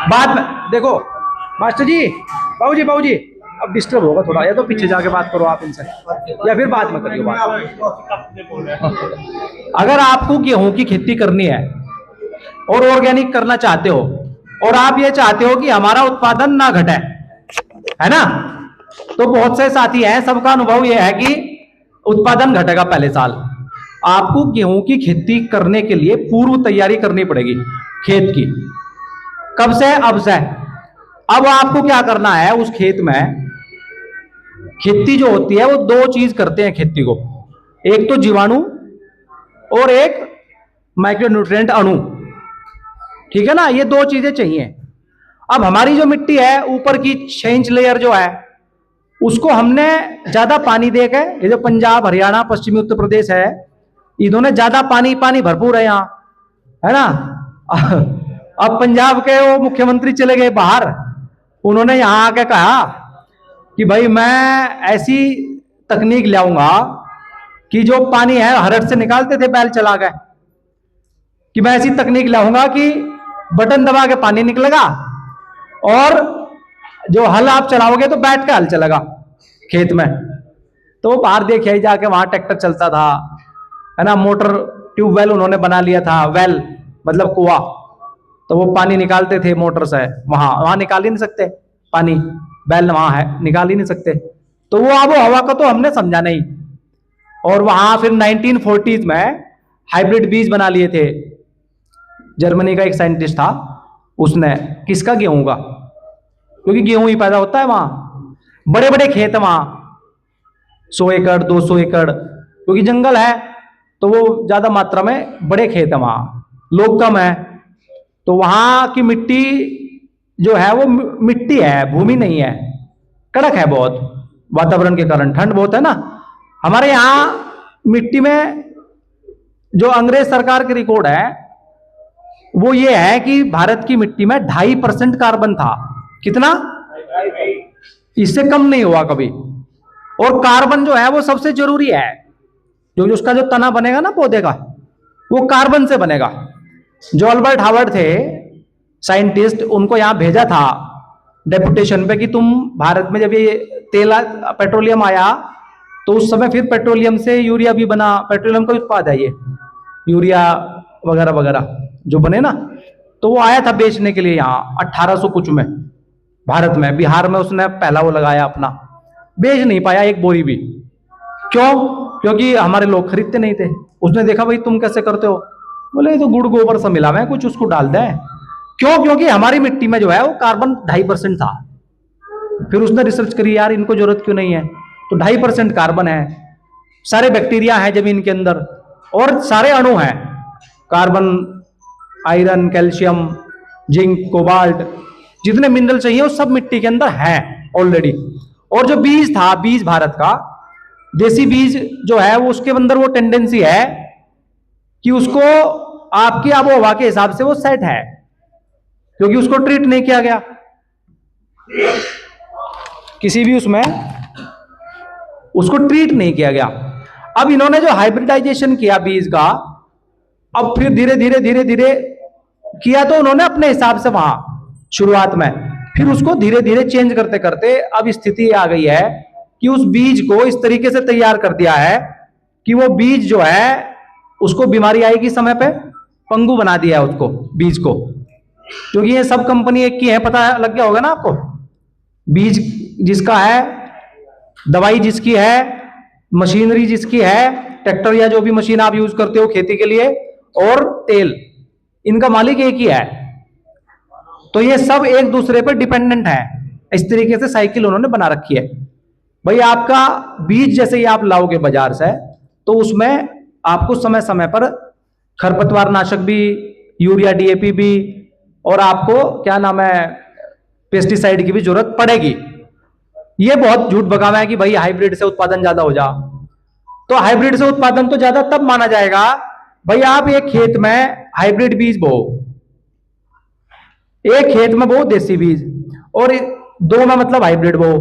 बाद में देखो मास्टर जी, बाबू जी अब डिस्टर्ब होगा थोड़ा, या तो पीछे जाके बात करो आप इनसे, या फिर बाद में करियो बात। अगर आपको गेहूं की खेती करनी है और ऑर्गेनिक करना चाहते हो, और आप ये चाहते हो कि हमारा उत्पादन ना घटे, है ना, तो बहुत से साथी हैं, सबका अनुभव यह है कि उत्पादन घटेगा पहले साल। आपको गेहूं की खेती करने के लिए पूर्व तैयारी करनी पड़ेगी खेत की। कब से? अब से। अब आपको क्या करना है, उस खेत में खेती जो होती है वो दो चीज करते हैं खेती को, एक तो जीवाणु और एक माइक्रोन्यूट्रिएंट अणु, ठीक है ना, ये दो चीजें चाहिए। अब हमारी जो मिट्टी है, ऊपर की 6 इंच लेयर जो है, उसको हमने ज्यादा पानी देकर, ये जो पंजाब हरियाणा पश्चिमी उत्तर प्रदेश है, इन्होंने ज्यादा पानी भरपूर है यहाँ, है ना। अब पंजाब के वो मुख्यमंत्री चले गए बाहर, उन्होंने यहां आके कहा कि भाई मैं ऐसी तकनीक लाऊंगा कि जो पानी है हरड़ से निकालते थे बैल चला गए, कि मैं ऐसी तकनीक लाऊंगा कि बटन दबा के पानी निकलेगा, और जो हल आप चलाओगे तो बैठ के हल चलेगा खेत में। तो वो बाहर देखिए जाके, वहां ट्रैक्टर चलता था, है ना, मोटर ट्यूबवेल उन्होंने बना लिया था, वेल मतलब कुआं, तो वो पानी निकालते थे मोटर से, वहां निकाल ही नहीं सकते पानी, बैल वहां है, निकाल ही नहीं सकते। तो वो आबो हवा का तो हमने समझा नहीं, और वहां फिर 1940s में हाइब्रिड बीज बना लिए थे। जर्मनी का एक साइंटिस्ट था, उसने, किसका? गेहूं का, क्योंकि गेहूं ही पैदा होता है वहां, बड़े बड़े खेत है वहां, 100 एकड़ 200 एकड़, क्योंकि जंगल है तो वो ज्यादा मात्रा में बड़े खेत है वहां, लोग कम है, तो वहां की मिट्टी जो है वो मिट्टी है, भूमि नहीं है, कड़क है बहुत, वातावरण के कारण, ठंड बहुत है ना। हमारे यहां मिट्टी में जो अंग्रेज सरकार के रिकॉर्ड है वो ये है कि भारत की मिट्टी में 2.5% कार्बन था। कितना? इससे कम नहीं हुआ कभी। और कार्बन जो है वो सबसे जरूरी है, जो उसका जो तना बनेगा ना पौधे का, वो कार्बन से बनेगा। जो अल्बर्ट हावर्ड थे साइंटिस्ट, उनको यहां भेजा था डेपुटेशन पे कि तुम भारत में जब ये तेल पेट्रोलियम आया तो उस समय फिर पेट्रोलियम से यूरिया भी बना, पेट्रोलियम का उत्पाद है ये, यूरिया वगैरह वगैरह जो बने ना, तो वो आया था बेचने के लिए यहाँ 1800 कुछ में भारत में, बिहार में उसने पहला वो लगाया अपना, बेच नहीं पाया एक बोरी भी। क्यों? क्योंकि हमारे लोग खरीदते नहीं थे। उसने देखा भाई तुम कैसे करते हो, बोले तो गुड़ गोबर से मिला हुआ है, कुछ उसको डाल दें। क्यों? क्योंकि हमारी मिट्टी में जो है वो कार्बन 2.5% था। फिर उसने रिसर्च करी, यार इनको जरूरत क्यों नहीं है, तो 2.5% कार्बन है, सारे बैक्टीरिया हैं जमीन के अंदर, और सारे अणु हैं, carbon, iron, calcium, zinc, cobalt, जितने मिनरल चाहिए वो सब मिट्टी के अंदर हैं ऑलरेडी। और जो बीज था, बीज भारत का देसी बीज जो है वो, उसके अंदर वो टेंडेंसी है कि उसको आपकी आबोहवा के हिसाब से वो सेट है, क्योंकि उसको ट्रीट नहीं किया गया किसी भी उसमें, उसको ट्रीट नहीं किया गया। अब इन्होंने जो हाइब्रिडाइजेशन किया बीज का, अब फिर धीरे धीरे धीरे धीरे किया तो उन्होंने अपने हिसाब से वहां शुरुआत में, फिर उसको धीरे धीरे चेंज करते करते अब स्थिति आ गई है कि उस बीज को इस तरीके से तैयार कर दिया है कि वो बीज जो है उसको बीमारी आएगी समय पे, पंगु बना दिया है उसको, बीज को। क्योंकि ये सब कंपनी एक की है, पता लग गया होगा ना आपको, बीज जिसका है, दवाई जिसकी है, मशीनरी जिसकी है, ट्रैक्टर या जो भी मशीन आप यूज करते हो खेती के लिए, और तेल, इनका मालिक एक ही है। तो ये सब एक दूसरे पर डिपेंडेंट है, इस तरीके से साइकिल उन्होंने बना रखी है। भाई आपका बीज जैसे ही आप लाओगे बाजार से, तो उसमें आपको समय समय पर खरपतवार नाशक भी, यूरिया डीएपी भी, और आपको क्या नाम है पेस्टिसाइड की भी जरूरत पड़ेगी। ये बहुत झूठ बकावा है कि भाई हाइब्रिड से उत्पादन ज्यादा हो जा, तो हाइब्रिड से उत्पादन तो ज्यादा तब माना जाएगा भाई आप एक खेत में हाइब्रिड बीज बो, एक खेत में बो देसी बीज, और दो में मतलब हाइब्रिड बो।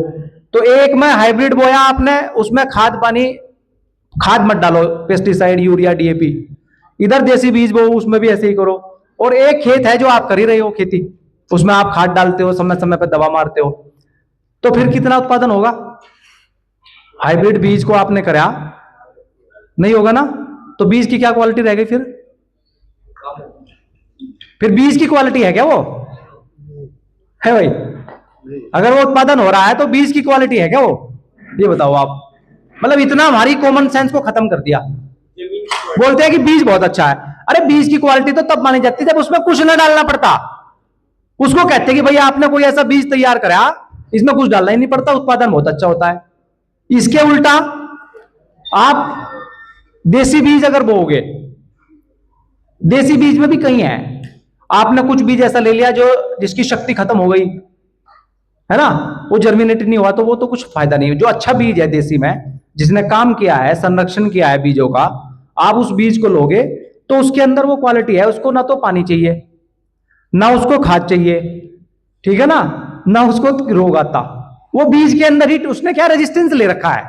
तो एक में हाइब्रिड बोया आपने, उसमें खाद पानी, खाद मत डालो, पेस्टिसाइड यूरिया डीएपी। इधर देसी बीज बो, उसमें भी ऐसे ही करो, और एक खेत है जो आप कर ही रहे हो खेती, उसमें आप खाद डालते हो, समय समय पर दवा मारते हो, तो फिर कितना उत्पादन होगा? हाइब्रिड बीज को आपने करा नहीं होगा ना, तो बीज की क्या क्वालिटी रह गई फिर बीज की क्वालिटी है क्या वो? है भाई? अगर वो उत्पादन हो रहा है तो बीज की क्वालिटी है क्या वो? ये बताओ आप। मतलब इतना हमारी कॉमन सेंस को खत्म कर दिया। बोलते हैं कि बीज बहुत अच्छा है, अरे बीज की क्वालिटी तो तब मानी जाती है जब उसमें कुछ न डालना पड़ता। उसको कहते हैं कि भाई आपने कोई ऐसा बीज तैयार करा, इसमें कुछ डालना ही नहीं पड़ता, उत्पादन बहुत अच्छा होता है। इसके उल्टा आप देसी बीज अगर बोओगे, देसी बीज में भी कई है, आपने कुछ बीज ऐसा ले लिया जो जिसकी शक्ति खत्म हो गई है ना, वो जर्मिनेट नहीं हुआ, तो वो तो कुछ फायदा नहीं है। जो अच्छा बीज है देसी में, जिसने काम किया है, संरक्षण किया है बीजों का, आप उस बीज को लोगे तो उसके अंदर वो क्वालिटी है, उसको ना तो पानी चाहिए, ना उसको खाद चाहिए, ठीक है ना, ना उसको रोग आता। वो बीज के अंदर ही उसने क्या रेजिस्टेंस ले रखा है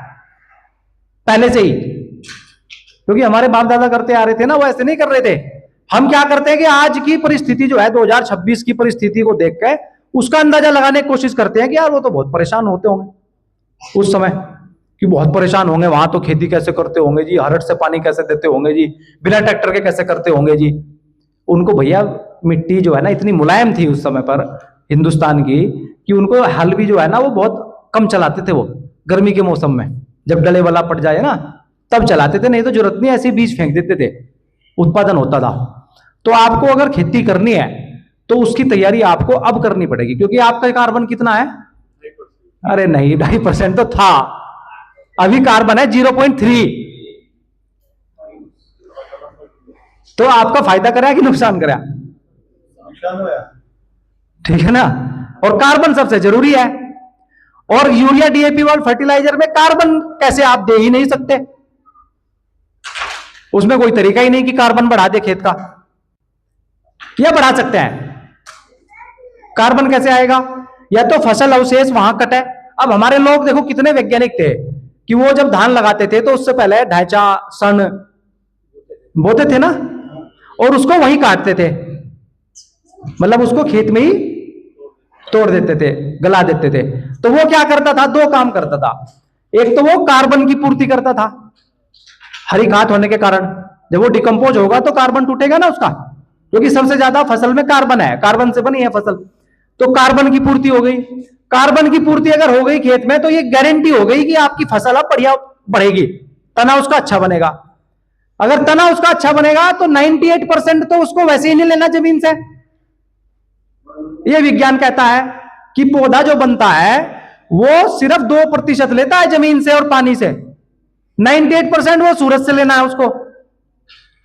पहले से ही, क्योंकि हमारे बाप दादा करते आ रहे थे ना, वो ऐसे नहीं कर रहे थे। हम क्या करते हैं कि आज की परिस्थिति जो है 2026 की परिस्थिति को देख के उसका अंदाजा लगाने की कोशिश करते हैं कि यार वो तो बहुत परेशान होते होंगे उस समय, कि बहुत परेशान होंगे, वहां तो खेती कैसे करते होंगे जी, हरट से पानी कैसे देते होंगे जी, बिना ट्रैक्टर के कैसे करते होंगे जी। उनको भैया मिट्टी जो है ना इतनी मुलायम थी उस समय पर हिंदुस्तान की, कि उनको हल भी जो है ना वो बहुत कम चलाते थे। वो गर्मी के मौसम में जब डले वाला पड़ जाए ना तब चलाते थे, नहीं तो जरूरत नहीं, ऐसे बीज फेंक देते थे, उत्पादन होता था। तो आपको अगर खेती करनी है तो उसकी तैयारी आपको अब करनी पड़ेगी, क्योंकि आपका कार्बन कितना है? अरे नहीं, 2.5% तो था, अभी कार्बन है 0.3। तो आपका फायदा करा कि नुकसान करा? ठीक है ना। और कार्बन सबसे जरूरी है, और यूरिया डीएपी वाले फर्टिलाइजर में कार्बन कैसे आप दे ही नहीं सकते, उसमें कोई तरीका ही नहीं कि कार्बन बढ़ा दे खेत का, या बढ़ा सकते हैं? कार्बन कैसे आएगा? या तो फसल अवशेष वहां कटे। अब हमारे लोग देखो कितने वैज्ञानिक थे कि वो जब धान लगाते थे तो उससे पहले ढांचा सन बोते थे ना, और उसको वहीं काटते थे, मतलब उसको खेत में ही तोड़ देते थे, गला देते थे। तो वो क्या करता था? दो काम करता था। एक तो वो कार्बन की पूर्ति करता था, हरी घात होने के कारण जब वो डिकम्पोज होगा तो कार्बन टूटेगा ना उसका, क्योंकि सबसे ज्यादा फसल में कार्बन है, कार्बन से बनी है फसल, तो कार्बन की पूर्ति हो गई। कार्बन की पूर्ति अगर हो गई खेत में तो ये गारंटी हो गई कि आपकी फसल अब बढ़िया बढ़ेगी, तना उसका अच्छा बनेगा। अगर तना उसका अच्छा बनेगा तो 98% तो उसको वैसे ही नहीं लेना जमीन से। ये विज्ञान कहता है कि पौधा जो बनता है वो सिर्फ 2% लेता है जमीन से और पानी से, 98% वो सूरज से लेना है उसको,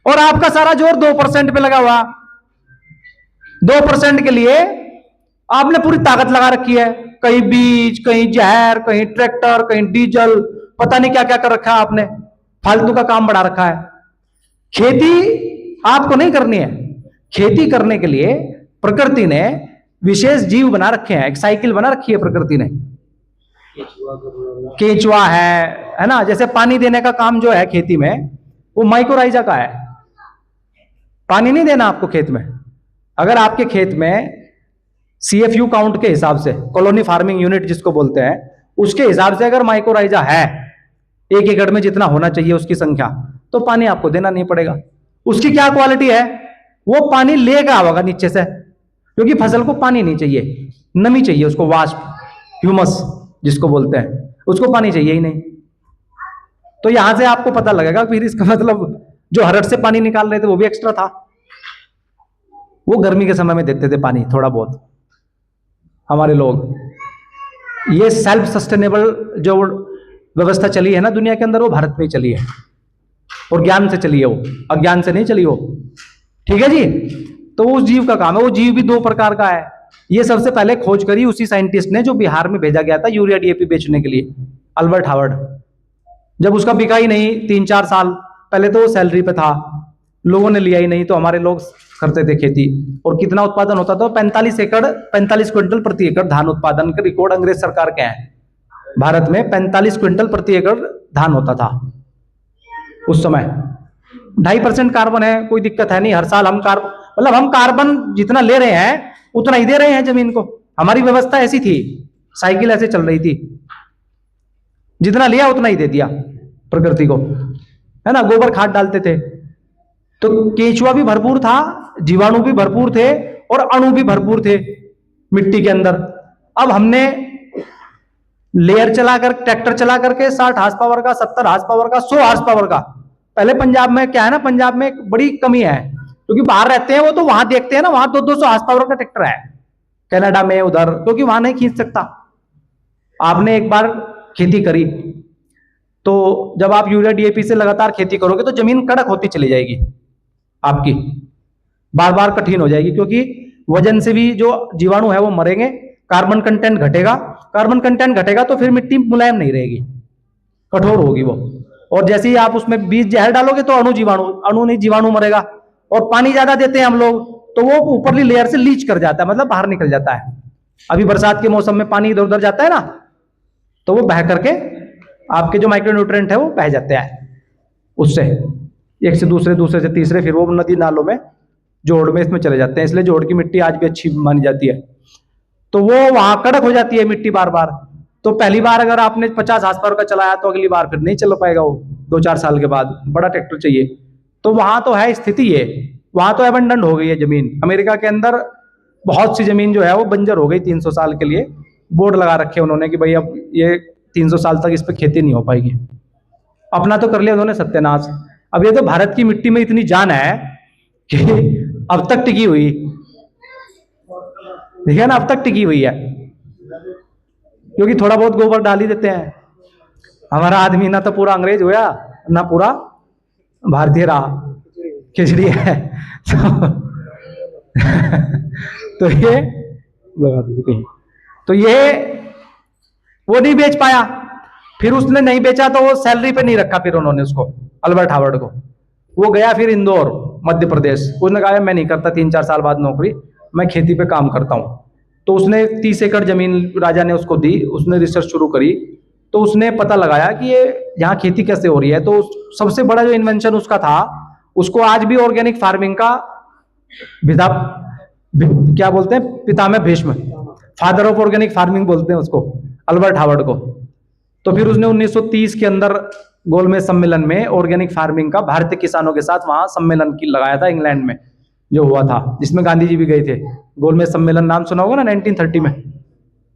और आपका सारा जोर 2% पे लगा हुआ। 2% के लिए आपने पूरी ताकत लगा रखी है, कहीं बीज, कहीं जहर, कहीं ट्रैक्टर, कहीं डीजल, पता नहीं क्या क्या कर रखा है आपने, फालतू का काम बढ़ा रखा है। खेती आपको नहीं करनी है। खेती करने के लिए प्रकृति ने विशेष जीव बना रखे हैं, एक साइकिल बना रखी है प्रकृति ने। केंचुआ है ना, जैसे पानी देने का काम जो है खेती में वो माइक्रोराइजा का है। पानी नहीं देना आपको खेत में, अगर आपके खेत में CFU काउंट के हिसाब से, कॉलोनी फार्मिंग यूनिट जिसको बोलते हैं, उसके हिसाब से अगर माइक्रोराइजा है 1 एकड़ में जितना होना चाहिए उसकी संख्या, तो पानी आपको देना नहीं पड़ेगा। उसकी क्या क्वालिटी है? वो पानी लेगा होगा नीचे से, क्योंकि फसल को पानी नहीं चाहिए, नमी चाहिए उसको, वाष्प, ह्यूमस जिसको बोलते हैं, उसको पानी चाहिए ही नहीं। तो यहां से आपको पता लगेगा फिर इसका मतलब जो हरट से पानी निकाल रहे थे वो भी एक्स्ट्रा था, वो गर्मी के समय में देते थे पानी थोड़ा बहुत हमारे लोग। ये सेल्फ सस्टेनेबल जो व्यवस्था चली है ना दुनिया के अंदर, वो भारत में ही चली है, और ज्ञान से चली है, वो अज्ञान से नहीं चली वो। ठीक है जी। तो उस जीव का काम है, वो जीव भी 2 प्रकार का है। ये सबसे पहले खोज करी उसी साइंटिस्ट ने जो बिहार में भेजा गया था यूरिया डीएपी बेचने के लिए, अल्बर्ट हावर्ड। जब उसका बिका ही नहीं 3-4 साल पहले, तो वो सैलरी पे था, लोगों ने लिया ही नहीं, तो हमारे लोग करते थे खेती। और कितना उत्पादन होता था? 45 क्विंटल प्रति एकड़ धान उत्पादन के रिकॉर्ड अंग्रेज सरकार के हैं। भारत में 45 क्विंटल प्रति एकड़ धान होता था उस समय। 2.5% कार्बन है, कोई दिक्कत है नहीं, हर साल हम मतलब हम कार्बन जितना ले रहे हैं उतना ही दे रहे हैं जमीन को। हमारी व्यवस्था ऐसी थी, साइकिल ऐसे चल रही थी, जितना लिया उतना ही दे दिया प्रकृति को, है ना। गोबर खाद डालते थे तो केंचुआ भी भरपूर था, जीवाणु भी भरपूर थे और अणु भी भरपूर थे मिट्टी के अंदर। अब हमने लेयर चलाकर, ट्रैक्टर चला करके 60 हार्स पावर का, 70 हार्स पावर का, 100 हार्स पावर का। पहले पंजाब में क्या है ना, पंजाब में एक बड़ी कमी है, क्योंकि बाहर रहते हैं वो, तो वहां देखते हैं ना, वहां 200 हार्स पावर का ट्रैक्टर है कनाडा में उधर, क्योंकि वहां नहीं खींच सकता। आपने एक बार खेती करी तो जब आप यूरिया डीएपी से लगातार खेती करोगे तो जमीन कड़क होती चली जाएगी आपकी, बार बार कठिन हो जाएगी, क्योंकि वजन से भी जो जीवाणु है वो मरेंगे, कार्बन कंटेंट घटेगा। कार्बन कंटेंट घटेगा तो फिर मिट्टी मुलायम नहीं रहेगी, कठोर होगी वो। और जैसे ही आप उसमें बीज जहर डालोगे तो अणु नहीं जीवाणु मरेगा। और पानी ज्यादा देते हैं हम लोग तो वो ऊपरली लेयर से लीच कर जाता है, मतलब बाहर निकल जाता है। अभी बरसात के मौसम में पानी इधर उधर जाता है ना, तो वो बह करके आपके जो माइक्रोन्यूट्रिएंट है वो बह जाते हैं उससे, एक से दूसरे, दूसरे से तीसरे, फिर वो नदी नालों में, जोड़ में इसमें चले जाते हैं। इसलिए जोड़ की मिट्टी आज भी अच्छी मानी जाती है। तो वो वहां कड़क हो जाती है मिट्टी बार बार। तो पहली बार अगर आपने 50 हार्स पावर का चलाया तो अगली बार फिर नहीं चल पाएगा वो, 2-4 साल के बाद बड़ा ट्रैक्टर चाहिए। तो वहां तो है स्थिति ये, वहां तो एबंडेंट हो गई है जमीन। अमेरिका के अंदर बहुत सी जमीन जो है वो बंजर हो गई 300 साल के लिए। बोर्ड लगा रखे उन्होंने कि भाई अब ये 300 साल तक इस पर खेती नहीं हो पाएगी। अपना तो कर लिया उन्होंने सत्यानाश। अब ये तो भारत की मिट्टी में इतनी जान है कि अब तक टिकी हुई, देखिए ना, अब तक टिकी हुई है, क्योंकि थोड़ा बहुत गोबर डाल ही देते हैं। हमारा आदमी ना तो पूरा अंग्रेज होया ना पूरा भारतीय रहा, खिचड़ी है। तो ये लगा दीजिए कहीं। तो ये वो नहीं बेच पाया, फिर उसने नहीं बेचा तो वो सैलरी पे नहीं रखा फिर उन्होंने उसको, अल्बर्ट हावर्ड को। वो गया फिर इंदौर मध्य प्रदेश, उसने कहा मैं नहीं करता 3-4 साल बाद नौकरी, मैं खेती पे काम करता हूँ। तो उसने 30 एकड़ जमीन राजा ने उसको दी, उसने रिसर्च शुरू करी। तो उसने पता लगाया कि ये यहाँ खेती कैसे हो रही है। तो सबसे बड़ा जो इन्वेंशन उसका था, उसको आज भी ऑर्गेनिक फार्मिंग का क्या बोलते हैं, पितामह Bhishma, father of organic farming बोलते हैं उसको, अल्बर्ट हावर्ड को। तो फिर उसने 1930 के अंदर गोलमेज सम्मेलन में ऑर्गेनिक फार्मिंग का भारतीय किसानों के साथ वहां सम्मेलन की लगाया था, इंग्लैंड में जो हुआ था, जिसमें गांधी जी भी गए थे। गोलमेज सम्मेलन नाम सुना होगा ना, 1930 में।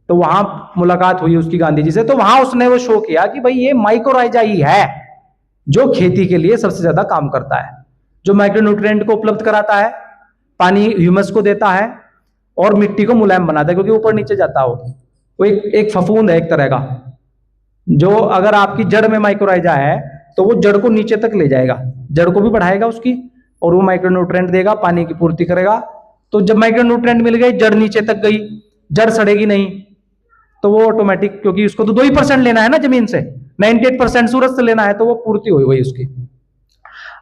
तो वहां मुलाकात हुई उसकी गांधी जी से। तो वहां उसने वो शो किया कि भाई ये माइक्रोराइजा ही है जो खेती के लिए सबसे ज्यादा काम करता है, जो माइक्रोन्यूट्रिएंट को उपलब्ध कराता है, पानी ह्यूमस को देता है और मिट्टी को मुलायम बनाता है, क्योंकि ऊपर नीचे जाता हो। वो एक फफूंद है एक तरह का, जो अगर आपकी जड़ में माइक्रोराइजा है तो वो जड़ को नीचे तक ले जाएगा, जड़ को भी बढ़ाएगा उसकी, और वो माइक्रोन्यूट्रिएंट देगा, पानी की पूर्ति करेगा। तो जब माइक्रोन्यूट्रिएंट मिल गई, जड़ नीचे तक गई, जड़ सड़ेगी नहीं, तो वो ऑटोमेटिक, क्योंकि उसको तो 2% लेना है ना जमीन से, 98% सूरज से लेना है, तो वो पूर्ति हुई गई उसकी।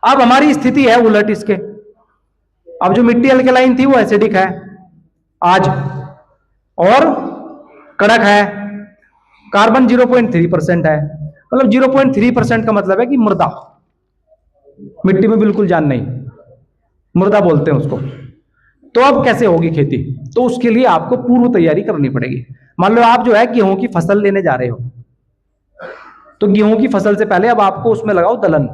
अब हमारी स्थिति है उलट इसके। अब जो मिट्टी अल्कलाइन थी वो एसिडिक है आज, और कड़क है, कार्बन 0.3% है। मतलब 0.3% का मतलब है कि मृदा, मिट्टी में बिल्कुल जान नहीं, मृदा बोलते हैं उसको। तो अब कैसे होगी खेती? तो उसके लिए आपको पूर्व तैयारी करनी पड़ेगी। मान लो आप जो है गेहूं की फसल लेने जा रहे हो, तो गेहूं की फसल से पहले अब आपको उसमें लगाओ दलहन,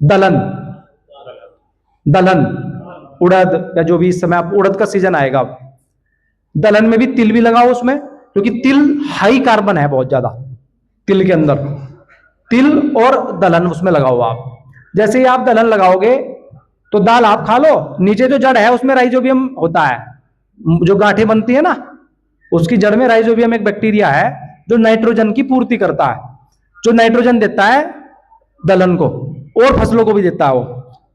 दलहन दलहन उड़द, या जो भी इस समय आप, उड़द का सीजन आएगा, दलहन में भी तिल भी लगाओ उसमें, क्योंकि तिल हाई कार्बन है बहुत ज्यादा, तिल के अंदर तिल और दलहन उसमें लगाओ आप। जैसे ही आप दलहन लगाओगे तो दाल आप खा लो, नीचे जो जड़ है उसमें राइजोबियम होता है, जो गांठें बनती है ना, उसकी जड़ में राइजोबियम एक बैक्टीरिया है जो नाइट्रोजन की पूर्ति करता है, जो नाइट्रोजन देता है दलहन को और फसलों को भी देता है वो।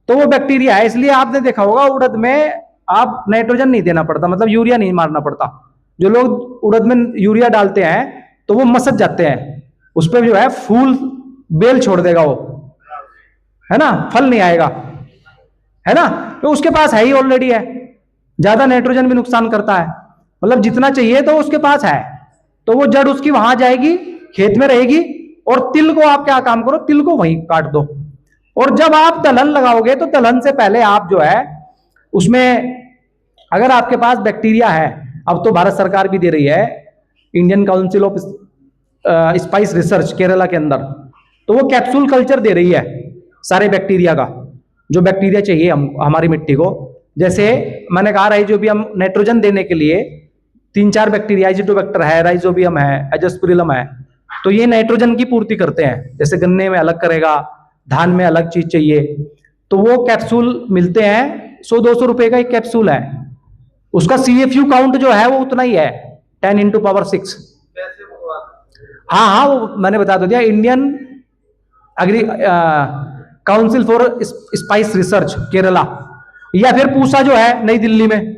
तो वो बैक्टीरिया है, इसलिए आपने देखा होगा उड़द में आप नाइट्रोजन नहीं देना पड़ता, मतलब यूरिया नहीं मारना पड़ता। जो लोग उड़द में यूरिया डालते हैं तो वो मसक जाते हैं, उस पर जो है फूल बेल छोड़ देगा वो, है ना, फल नहीं आएगा, है ना। तो उसके पास है ही ऑलरेडी है। ज्यादा नाइट्रोजन भी नुकसान करता है, मतलब जितना चाहिए तो उसके पास है, तो वो जड़ उसकी वहां जाएगी, खेत में रहेगी। और तिल को आप क्या काम करो, तिल को वहीं काट दो। और जब आप दलहन लगाओगे तो दलहन से पहले आप जो है उसमें अगर आपके पास बैक्टीरिया है, अब तो भारत सरकार भी दे रही है, Indian council of spice research Kerala के अंदर, तो वो कैप्सूल कल्चर दे रही है सारे बैक्टीरिया का, जो बैक्टीरिया चाहिए हमारी मिट्टी को। जैसे मैंने कहा राइजोबियम नाइट्रोजन देने के लिए 3-4 बैक्टीरिया, एजिटोबैक्टर है, राइजोबियम है, एजोस्पिरिलम है, तो ये नाइट्रोजन की पूर्ति करते हैं। जैसे गन्ने में अलग करेगा, धान में अलग चीज चाहिए, तो वो कैप्सूल मिलते हैं, 100-200 रुपए का एक कैप्सूल है। उसका CFU काउंट जो है वो उतना ही है, 10 × 6। हाँ हाँ, वो मैंने बता तो दिया, Indian council for spice research Kerala, या फिर पूसा जो है नई दिल्ली में।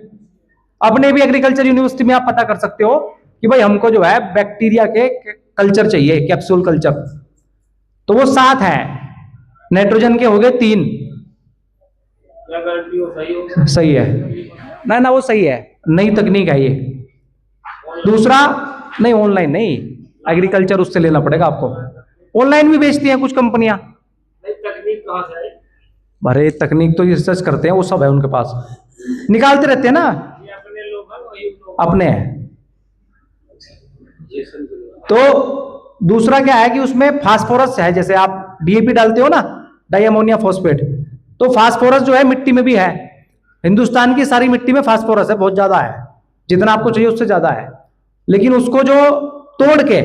अपने भी एग्रीकल्चर यूनिवर्सिटी में आप पता कर सकते हो कि भाई हमको जो है बैक्टीरिया के कल्चर चाहिए, कैप्सूल कल्चर, तो वो 7 है, नाइट्रोजन के हो गए 3। क्या गारंटी हो सही होगा? सही है ना, ना वो सही है, नई तकनीक है ये। दूसरा नहीं, ऑनलाइन नहीं, एग्रीकल्चर उससे लेना पड़ेगा आपको। ऑनलाइन भी बेचती हैं कुछ कंपनियां। तकनीक कहाँ से है? अरे तकनीक तो रिसर्च करते हैं, वो सब है उनके पास, निकालते रहते हैं ना, ये अपने लोग हैं, वही लोग अपने हैं। तो दूसरा क्या है कि उसमें फास्फोरस है, जैसे आप DAP डालते हो ना, डाई अमोनिया फॉस्फेट, तो फास्फोरस जो है मिट्टी में भी है। हिंदुस्तान की सारी मिट्टी में फास्फोरस है, बहुत ज्यादा है, जितना आपको चाहिए उससे ज्यादा है। लेकिन उसको जो तोड़ के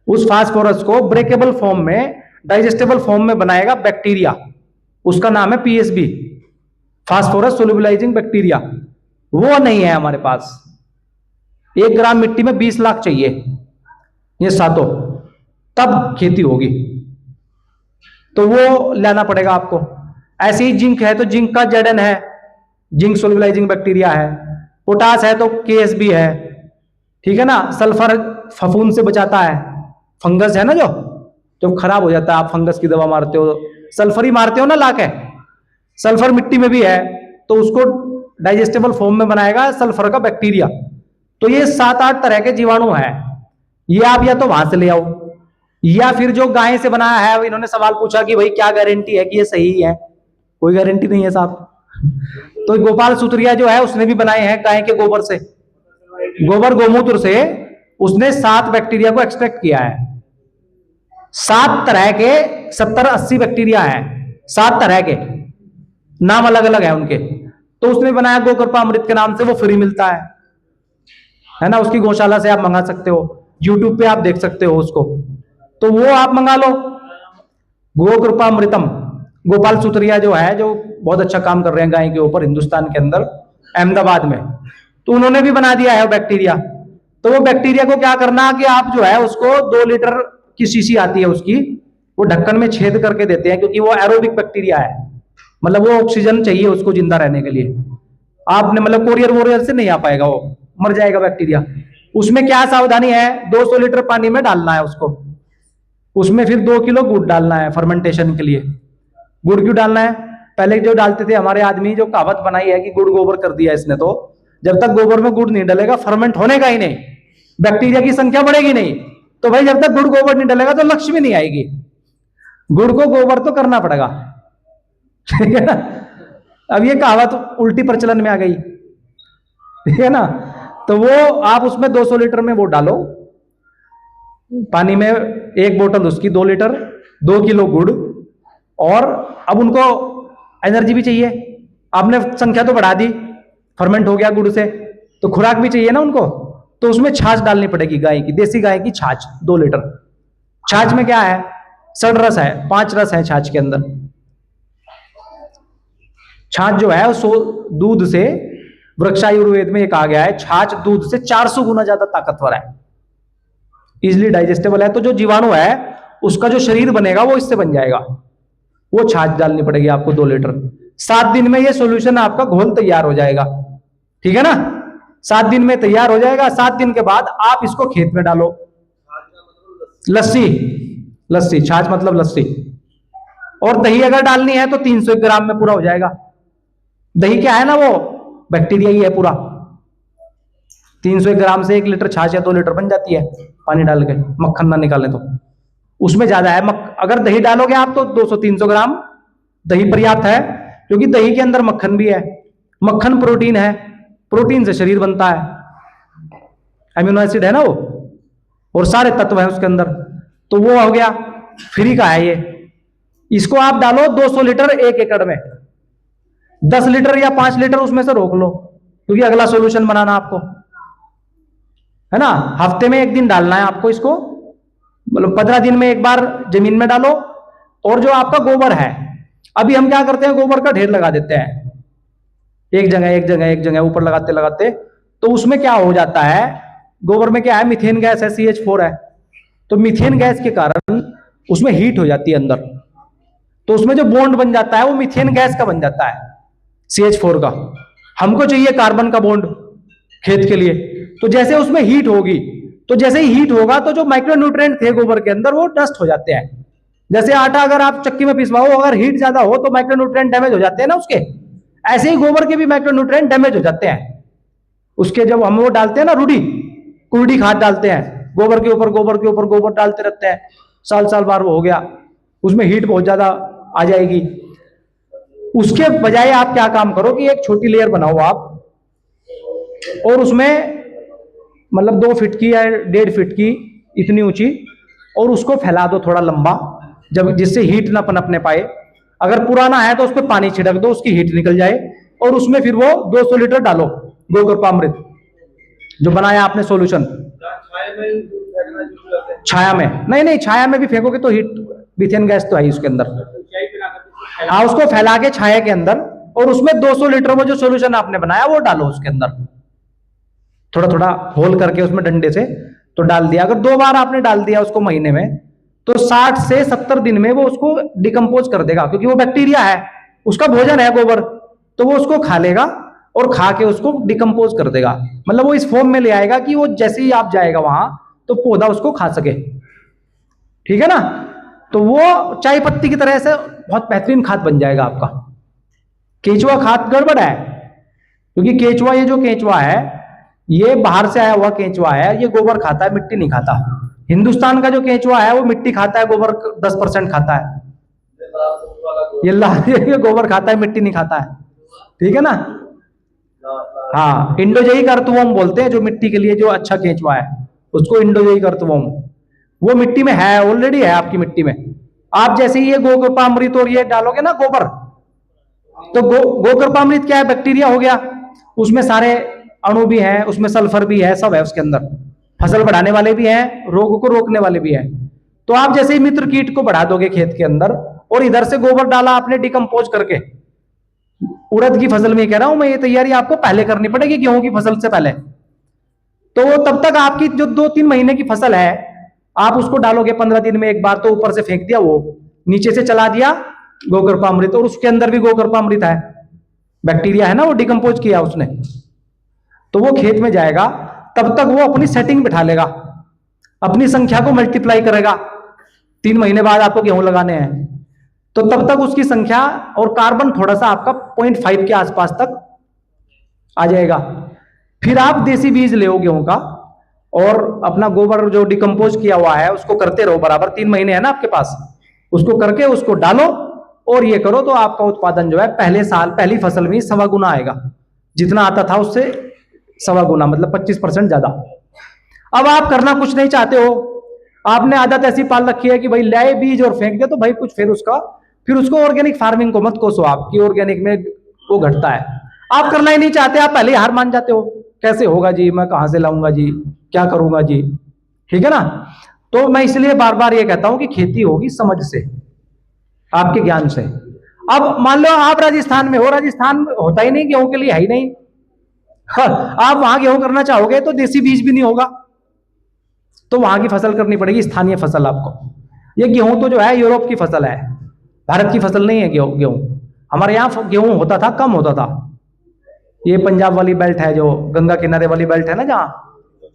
उस फास्फोरस को ब्रेकेबल फॉर्म में, डाइजेस्टेबल फॉर्म में बनाएगा बैक्टीरिया, उसका नाम है PSB, फास्फोरस सोल्यूबलाइजिंग बैक्टीरिया। वो नहीं है हमारे पास। 1 ग्राम मिट्टी में 20 लाख चाहिए, ये सातों, तब खेती होगी, तो वो लाना पड़ेगा आपको। ऐसे ही जिंक है तो जिंक का ZN है, जिंक सोल्यूबलाइजिंग बैक्टीरिया है। पोटास है तो KSB है, ठीक है ना। सल्फर फफूंद से बचाता है, फंगस है ना जो जब खराब हो जाता है, आप फंगस की दवा मारते हो, सल्फर ही मारते हो ना लाके। सल्फर मिट्टी में भी है, तो उसको डाइजेस्टेबल फॉर्म में बनाएगा सल्फर का बैक्टीरिया। तो ये 7-8 तरह के जीवाणु हैं, ये आप या तो वहां से ले आओ, या फिर जो गाय से बनाया है। इन्होंने सवाल पूछा कि भाई क्या गारंटी है कि ये सही है? कोई गारंटी नहीं है साहब। तो गोपाल सुतरिया जो है उसने भी बनाए हैं गाय के गोबर से, गोबर गोमूत्र से उसने 7 बैक्टीरिया को एक्सट्रैक्ट किया है। 7 तरह के 70-80 बैक्टीरिया हैं, 7 तरह के, नाम अलग अलग है उनके। तो उसने बनाया गोकृपा अमृत के नाम से, वो फ्री मिलता है ना। उसकी गौशाला से आप मंगा सकते हो, यूट्यूब पे आप देख सकते हो उसको, तो वो आप मंगा लो, गोकृपा अमृतम। गोपाल सुतरिया जो है, जो बहुत अच्छा काम कर रहे हैं गाय के ऊपर हिंदुस्तान के अंदर, अहमदाबाद में, तो उन्होंने भी बना दिया है वो बैक्टीरिया। तो वो बैक्टीरिया को क्या करना कि आप जो है उसको 2 लीटर की शीशी आती है उसकी, वो ढक्कन में छेद करके देते हैं, क्योंकि वो एरोबिक बैक्टीरिया है, मतलब वो ऑक्सीजन चाहिए उसको जिंदा रहने के लिए। आपने मतलब कोरियर वोरियर से नहीं आ पाएगा, वो मर जाएगा बैक्टीरिया। उसमें क्या सावधानी है, 200 लीटर पानी में डालना है उसको, उसमें फिर 2 किलो गुड़ डालना है फर्मेंटेशन के लिए। गुड़ क्यों डालना है? पहले जो डालते थे हमारे आदमी, जो कहावत बनाई है कि गुड़ गोबर कर दिया इसने, तो जब तक गोबर में गुड़ नहीं डलेगा फर्मेंट होने का ही नहीं, बैक्टीरिया की संख्या बढ़ेगी नहीं। तो भाई जब तक गुड़ गोबर नहीं डलेगा तो लक्ष्मी नहीं आएगी। गुड़ को गोबर तो करना पड़ेगा, ठीक है ना। अब ये कहावत उल्टी प्रचलन में आ गई, ठीक है ना। तो वो आप उसमें 200 लीटर में वो डालो पानी में, 1 बोतल उसकी 2 लीटर, 2 किलो गुड़, और अब उनको एनर्जी भी चाहिए। आपने संख्या तो बढ़ा दी, फर्मेंट हो गया गुड़ से, तो खुराक भी चाहिए ना उनको, तो उसमें छाछ डालनी पड़ेगी गाय की, देसी गाय की छाछ 2 लीटर। छाछ में क्या है? 6 रस है, 5 रस है छाछ के अंदर। छाछ जो है वो दूध से, वृक्षायुर्वेद में ये कहा गया है, छाछ दूध से 400 गुना ज्यादा ताकतवर है, इजिली डाइजेस्टेबल है। तो जो जीवाणु है उसका जो शरीर बनेगा वो इससे बन जाएगा। वो छाछ डालनी पड़ेगी आपको 2 लीटर। 7 दिन में ये सॉल्यूशन आपका घोल तैयार हो जाएगा, ठीक है ना। 7 दिन में तैयार हो जाएगा। 7 दिन के बाद आप इसको खेत में डालो। लस्सी, लस्सी, छाछ मतलब लस्सी। और दही अगर डालनी है तो 300 ग्राम में पूरा हो जाएगा। दही क्या है ना, वो बैक्टीरिया ही है पूरा। 300 ग्राम से 1 लीटर छाछ या 2 लीटर बन जाती है पानी डाल के, मक्खन ना निकालें तो। उसमें ज्यादा है, अगर दही डालोगे आप तो 200-300 ग्राम दही पर्याप्त है, क्योंकि दही के अंदर मक्खन भी है। मक्खन प्रोटीन है, प्रोटीन से शरीर बनता है, अमीनो एसिड है ना वो, और सारे तत्व है उसके अंदर। तो वो हो गया, फ्री का है ये। इसको आप डालो 200 लीटर 1 एकड़ में, 10 लीटर या 5 लीटर उसमें से रोक लो, क्योंकि अगला सॉल्यूशन बनाना आपको है ना। हफ्ते में 1 दिन डालना है आपको इसको, मतलब 15 दिन में 1 बार जमीन में डालो। और जो आपका गोबर है, अभी हम क्या करते हैं, गोबर का ढेर लगा देते हैं, एक जगह एक जगह एक जगह ऊपर लगाते लगाते, तो उसमें क्या हो जाता है, गोबर में क्या है, मीथेन गैस है, CH4 है। तो मीथेन गैस के कारण उसमें हीट हो जाती है अंदर, तो उसमें जो बॉन्ड बन जाता है वो मीथेन गैस का बन जाता है, CH4 का। हमको चाहिए कार्बन का बॉन्ड खेत के लिए। तो जैसे उसमें हीट होगी, तो जैसे ही हीट होगा तो जो माइक्रोन्यूट्रिएंट थे गोबर के अंदर वो नष्ट हो जाते हैं। जैसे आटा अगर आप चक्की में पिसवाओ, अगर हीट ज्यादा हो तो माइक्रोन्यूट्रिएंट डैमेज हो जाते हैं ना उसके, ऐसे ही गोबर के भी माइक्रोन्यूट्रिएंट डैमेज हो जाते हैं उसके। जब हम वो डालते हैं ना, रूढ़ी कुर्डी खाद डालते हैं गोबर के ऊपर, गोबर के ऊपर गोबर डालते रहते हैं, साल साल बार वो हो गया, उसमें हीट बहुत ज्यादा आ जाएगी। उसके बजाय आप क्या काम करो कि एक छोटी लेयर बनाओ आप, और उसमें मतलब 2 फीट की या 1.5 फीट की इतनी ऊंची, और उसको फैला दो थोड़ा लंबा, जब जिससे हीट ना पनपने पाए। अगर पुराना है तो उस पर पानी छिड़क दो, उसकी हीट निकल जाए, और उसमें फिर वो 200 लीटर डालो गोकृपामृत जो बनाया आपने सॉल्यूशन। छाया में नहीं, नहीं छाया में भी फेंकोगे तो हीट, मीथेन गैस तो है उसके अंदर। हाँ, उसको फैला के छाया के अंदर, और उसमें 200 लीटर में जो सॉल्यूशन आपने बनाया वो डालो उसके अंदर, थोड़ा थोड़ा होल करके उसमें डंडे से तो डाल दिया। अगर 2 बार आपने डाल दिया उसको महीने में, तो 60 से 70 दिन में वो उसको डिकम्पोज कर देगा, क्योंकि वो बैक्टीरिया है, उसका भोजन है गोबर, तो वो उसको खा लेगा और खा के उसको डिकम्पोज कर देगा। मतलब वो इस फॉर्म में ले आएगा कि वो जैसे ही आप जाएगा वहां तो पौधा उसको खा सके, ठीक है ना। तो वो चाय पत्ती की तरह से बहुत बेहतरीन खाद बन जाएगा आपका। केचुआ खाद गड़बड़ है, क्योंकि केचुआ, ये जो केचुआ है ये बाहर से आया हुआ केचुआ है, ये गोबर खाता है, मिट्टी नहीं खाता। हिंदुस्तान का जो केचुआ है वो मिट्टी खाता है, गोबर 10% खाता है। ये गोबर खाता है, मिट्टी नहीं खाता है, ठीक है ना। हाँ, इंडोजेई कर्तवम बोलते हैं जो मिट्टी के लिए जो अच्छा केचुआ है, उसको इंडोजेई कर्तवम। वो मिट्टी में है, ऑलरेडी है आपकी मिट्टी में। आप जैसे ही ये गोकृपामृत और ये डालोगे ना गोबर, तो गोकृपामृत क्या है, बैक्टीरिया हो गया, उसमें सारे अणु भी हैं, उसमें सल्फर भी है, सब है उसके अंदर, फसल बढ़ाने वाले भी हैं, रोग को रोकने वाले भी हैं। तो आप जैसे ही मित्र कीट को बढ़ा दोगे खेत के अंदर, और इधर से गोबर डाला आपने डिकम्पोज करके, उड़द की फसल में कह रहा हूं मैं, ये तैयारी आपको पहले करनी पड़ेगी गेहूं की फसल से पहले। तो तब तक आपकी जो 2-3 महीने की फसल है, आप उसको डालोगे 15 दिन में 1 बार, तो ऊपर से फेंक दिया, वो नीचे से चला दिया गोकृपामृत, और उसके अंदर भी गोकृपामृत है, बैक्टीरिया है ना, वो डिकम्पोज किया उसने, तो वो खेत में जाएगा। तब तक वो अपनी सेटिंग बिठा लेगा, अपनी संख्या को मल्टीप्लाई करेगा। 3 महीने बाद आपको गेहूं लगाने हैं, तो तब तक उसकी संख्या और कार्बन थोड़ा सा आपका 0.5 के आसपास तक आ जाएगा। फिर आप देसी बीज ले गेहूं का, और अपना गोबर जो डिकम्पोज किया हुआ है उसको करते रहो बराबर। 3 महीने है ना आपके पास, उसको करके उसको डालो और ये करो, तो आपका उत्पादन जो है पहले साल पहली फसल में 1.25 गुना आएगा, जितना आता था उससे 1.25 गुना, मतलब 25% ज्यादा। अब आप करना कुछ नहीं चाहते हो, आपने आदत ऐसी पाल रखी है कि भाई लाए बीज और फेंक दे, तो भाई कुछ फिर उसको ऑर्गेनिक फार्मिंग को मत कोसो, आपकी ऑर्गेनिक में वो घटता है। आप करना ही नहीं चाहते, आप पहले ही हार मान जाते हो, कैसे होगा जी, मैं कहां से लाऊंगा जी, क्या करूंगा जी, ठीक है ना। तो मैं इसलिए बार बार ये कहता हूं कि खेती होगी समझ से, आपके ज्ञान से। अब मान लो आप राजस्थान में हो, राजस्थान में होता ही नहीं गेहूं के लिए, है ही नहीं। आप वहां गेहूं करना चाहोगे तो देसी बीज भी नहीं होगा, तो वहां की फसल करनी पड़ेगी, स्थानीय फसल आपको। ये गेहूं तो जो है यूरोप की फसल है, भारत की फसल नहीं है गेहूं। हमारे यहाँ गेहूं होता था, कम होता था। ये पंजाब वाली बेल्ट है, जो गंगा किनारे वाली बेल्ट है ना, जहां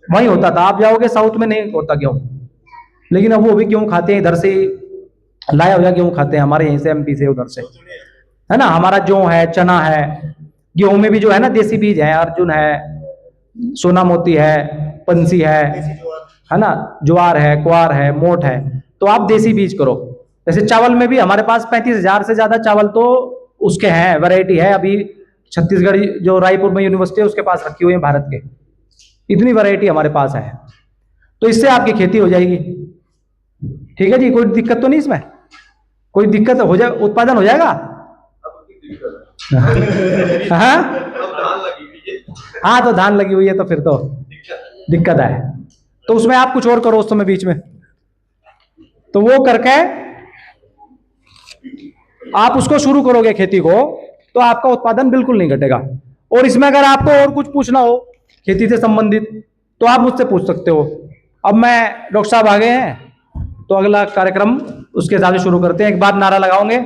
वहीं होता था। आप जाओगे साउथ में नहीं होता गेहूं, लेकिन अब वो भी गेहूं खाते हैं, इधर से लाया हुआ गेहूं खाते हैं, हमारे यहीं से, MP से, उधर से, है ना। हमारा जौ है, चना है, गेहूं में भी जो है ना देसी बीज है, अर्जुन है, सोना मोती है, पंसी है ना, ज्वार है, क्वार है, मोठ है। तो आप देसी बीज करो। जैसे चावल में भी हमारे पास 35,000 से ज्यादा चावल तो उसके हैं, वैरायटी है। अभी छत्तीसगढ़ जो रायपुर में यूनिवर्सिटी है उसके पास रखी हुई है भारत के। इतनी वैरायटी हमारे पास है, तो इससे आपकी खेती हो जाएगी। ठीक है जी, कोई दिक्कत तो नहीं इसमें? कोई दिक्कत हो जाए, उत्पादन हो जाएगा? हाँ हाँ, तो धान लगी हुई है तो फिर तो दिक्कत है। तो उसमें आप कुछ और करो उस समय बीच में, तो वो करके आप उसको शुरू करोगे खेती को, तो आपका उत्पादन बिल्कुल नहीं घटेगा। और इसमें अगर आपको और कुछ पूछना हो खेती से संबंधित तो आप मुझसे पूछ सकते हो। अब मैं डॉक्टर साहब आ गए हैं, तो अगला कार्यक्रम उसके हिसाब से शुरू करते हैं। एक बात नारा लगाओगे